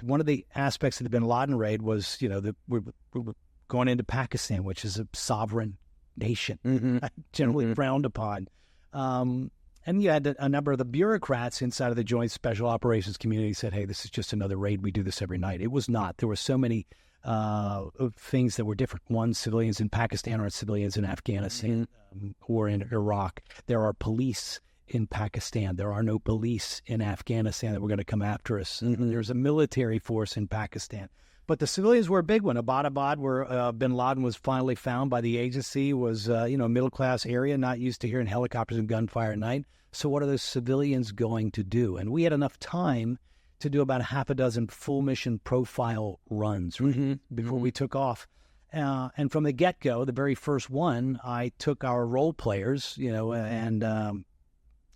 one of the aspects of the bin Laden raid was, we were going into Pakistan, which is a sovereign nation, generally frowned upon. And you had a number of the bureaucrats inside of the Joint Special Operations community said, hey, this is just another raid. We do this every night. It was not. There were so many things that were different. One, civilians in Pakistan aren't civilians in Afghanistan or in Iraq. There are police in Pakistan. There are no police in Afghanistan that were going to come after us. There's a military force in Pakistan. But the civilians were a big one. Abbottabad, where bin Laden was finally found by the agency, was a middle-class area, not used to hearing helicopters and gunfire at night. So what are those civilians going to do? And we had enough time to do about half a dozen full-mission profile runs before we took off. And from the get-go, the very first one, I took our role players, and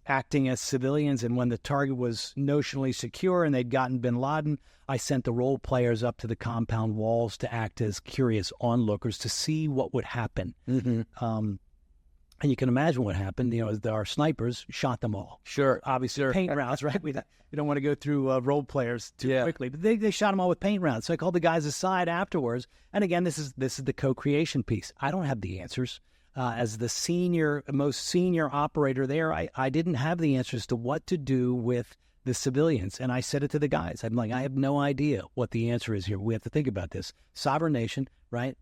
acting as civilians, and when the target was notionally secure and they'd gotten bin Laden, I sent the role players up to the compound walls to act as curious onlookers to see what would happen. And you can imagine what happened. Our snipers shot them all. Sure. Obviously, paint rounds, right? We don't want to go through role players too quickly, but they shot them all with paint rounds. So I called the guys aside afterwards. And again, this is the co-creation piece. I don't have the answers. As the most senior operator there, I didn't have the answers to what to do with the civilians. And I said it to the guys. I'm like, I have no idea what the answer is here. We have to think about this. Sovereign nation, right?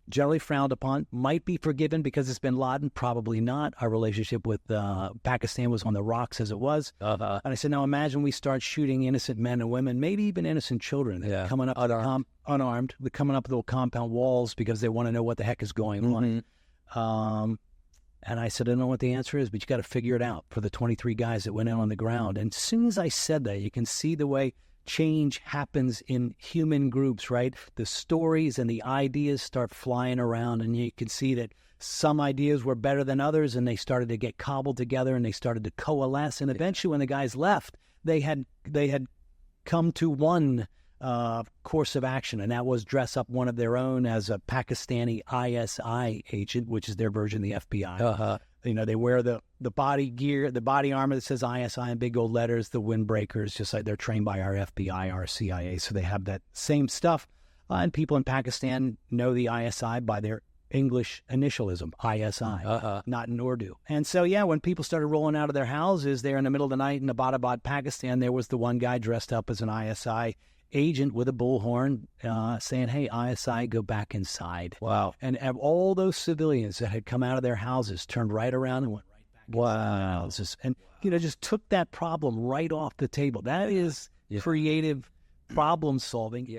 Generally frowned upon, might be forgiven because it's bin Laden, probably not. Our relationship with Pakistan was on the rocks as it was. And I said, now imagine we start shooting innocent men and women, maybe even innocent children, coming up unarmed, coming up the compound walls because they want to know what the heck is going on. And I said, I don't know what the answer is, but you got to figure it out for the 23 guys that went out on the ground. And as soon as I said that, you can see the way change happens in human groups, right? The stories and the ideas start flying around, and you can see that some ideas were better than others, and they started to get cobbled together, and they started to coalesce. And eventually, when the guys left, they had come to one course of action, and that was dress up one of their own as a Pakistani ISI agent, which is their version of the FBI. They wear the body gear, the body armor that says ISI in big gold letters, the windbreakers, just like they're trained by our FBI, our CIA. So they have that same stuff. And people in Pakistan know the ISI by their English initialism, ISI, not in Urdu. And so, when people started rolling out of their houses there in the middle of the night in Abbottabad, Pakistan, there was the one guy dressed up as an ISI agent with a bullhorn saying, hey, ISI, go back inside. Wow. And all those civilians that had come out of their houses turned right around and went right back inside their houses. And, just took that problem right off the table. That is creative problem solving. Yeah.